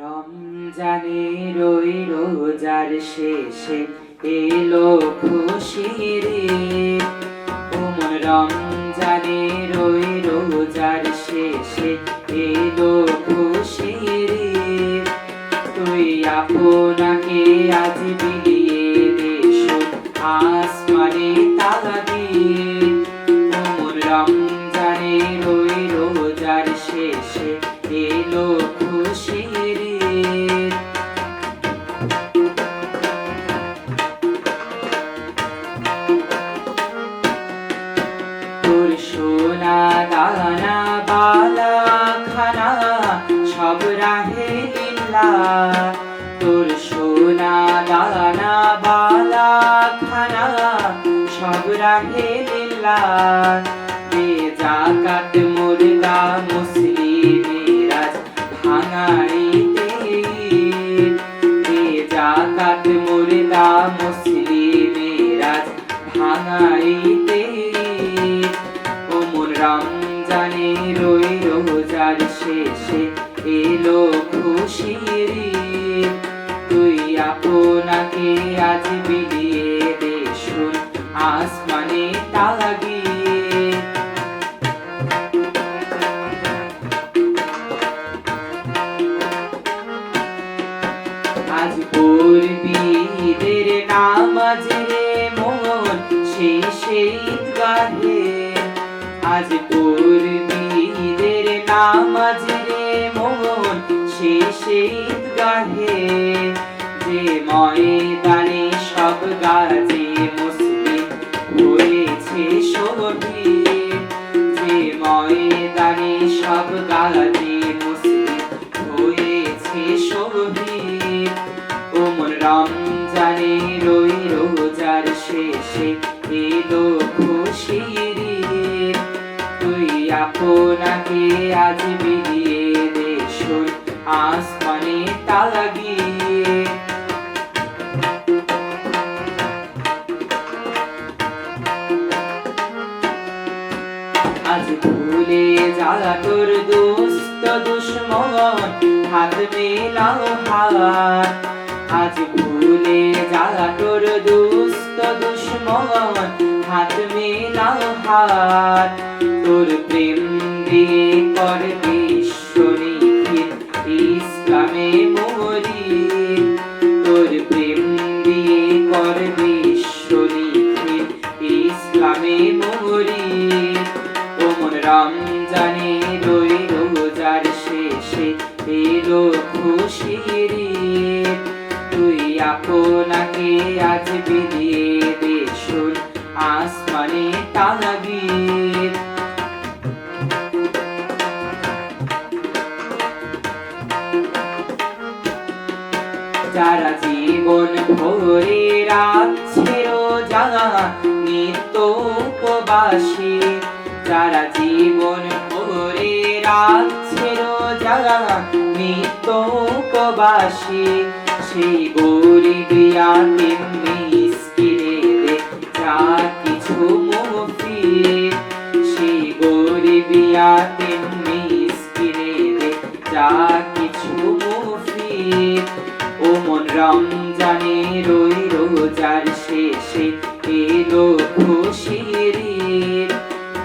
রমজানের ওই রোজার শেষে এলো খুশির ঈদ। ওমন রমজানের ওই রোজার শেষে এলো খুশির ঈদ। তুই আপনাকে আজ বিলিয়ে দেশ আসমানে তাগিদ। ওমন রমজানের ওই রোজার শেষে এলো খুশির ঈদ। তোর সোনা দানা বালা খানা সব রাহে লিল্লাহ। তোর সোনা দানা বালা খানা সব রাহে লিল্লাহ। দে যাকাত মুর্দা মুসলিমের আজ ভাঙাইতে ঈদ। দে যাকাত মুর্দা মুসলিমের আজ ভাঙাইতে ঈদ। ওমন রমজানের ওই রোজার শেষে এলো খুশির ঈদ। তুই আপনাকে আজ বিলিয়ে দে শোন আসমানে তাগিদ। আজ পড়বি ঈদের নামাজ রে মন শেষে ঈদগাহে। আজ পড়বি ঈদের নামাজ রে মন শেষে ঈদগাহে। যে ময়দানে সব গাজী মুসলিম হয়েছে শহীদ। যে ময়দানে সব গাজী মুসলিম হয়েছে শহীদ। ওমন রমজানের ওই রোজার শেষে এলো খুশির ঈদ। তুই আপনাকে আজ বিলিয়ে দে শোন আসমানে তাগিদ। আজ ভুলে যা তোর দোস্ত দুশ্মন হাত মেলাও হাত। আজ ভুলে যা তোর দোস্ত দুশ্মন হাত মেলাও হাত। তোর প্রেম দিয়ে কর বিশ্ব নিখিল ইসলামে মরিদ। তোর প্রেম দিয়ে কর বিশ্ব নিখিল ইসলামে মরিদ। ওমন রমজানের ওই রোজার শেষে এলো খুশির ঈদ। তুই আপনাকে আজ বিলিয়ে দে শোন আসমানে তাগিদ। যারা জীবন ভরে রাখছে রোজা নিত্য উপবাসী। যারা জীবন ভরে রাখছে রোজা নিত্য উপবাসী। সেই গরিব ইয়াতীম মিসকিনের যা কিছু মুফিদ। সেই গরিব ইয়াতীম মিসকিনের যা কিছু মুফিদ। ওমন রমজানের ওই রোজার শেষে এলো খুশির ঈদ।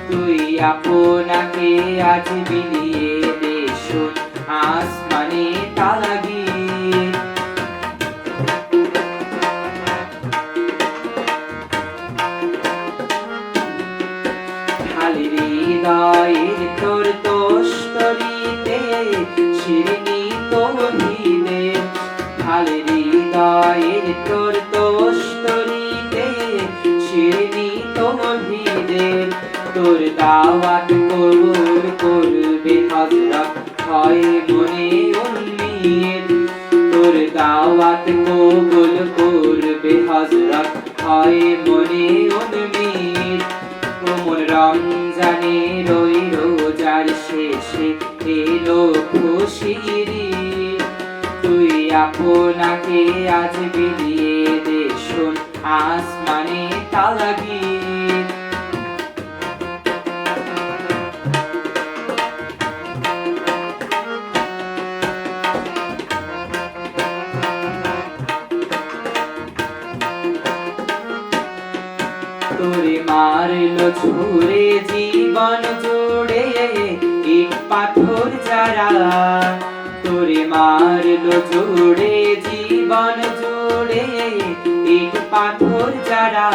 তুই আপনাকে আজ বিলিয়ে দে শোন আসমানে তাগিদ। খালি হৃদয়ের তোর তোস্তরিতে শিরনি তৌহিদে। খালি হৃদয়ের তোর তোস্তরিতে শিরনি তৌহিদে। তোর দাওয়াত কবুল করবে হযরত হয় মনে উম্মীদ। তোর দাওয়াত কবুল করবে হযরত হয় মনে উম্মীদ। ওমন রমজানের ওই রোজার শেষে এলো খুশির ঈদ। তুই আপনাকে আজ বিলিয়ে দে শোন আসমানে তাগিদ। ঝরে জীবন জুড়ে ইট পাথর যারা তোরে মারলো জুড়ে জীবন জুড়ে ইট পাথর যারা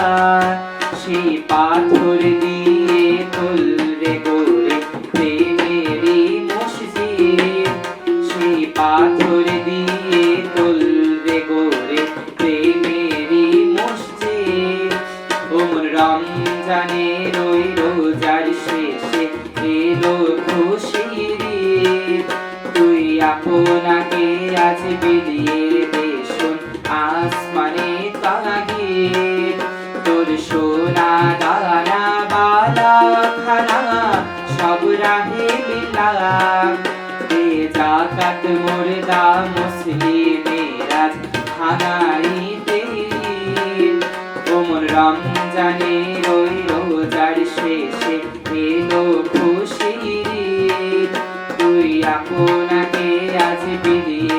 সেই পাথর দিয়ে তুলরে গড়ে প্রেমেরই মসজিদ সেই পাথর দিয়ে তুলরে গড়ে প্রেমেরই মসজিদ ওমন রমজানের ওই রোজার শেষে এলো খুশির ঈদ তুই আপনাকে আজ বিলিয়ে দে শোন আসমানে তাগিদ তোর সোনা দানা বালা খানা সব রাহে লীলাম দে জাকাত মুর্দা মুসলিমের আজ খানাইতে ওমন রমজানের ওই রোজার শেষে এলো খুশির ঈদ তুই আপনাকে আজ বিলিয়ে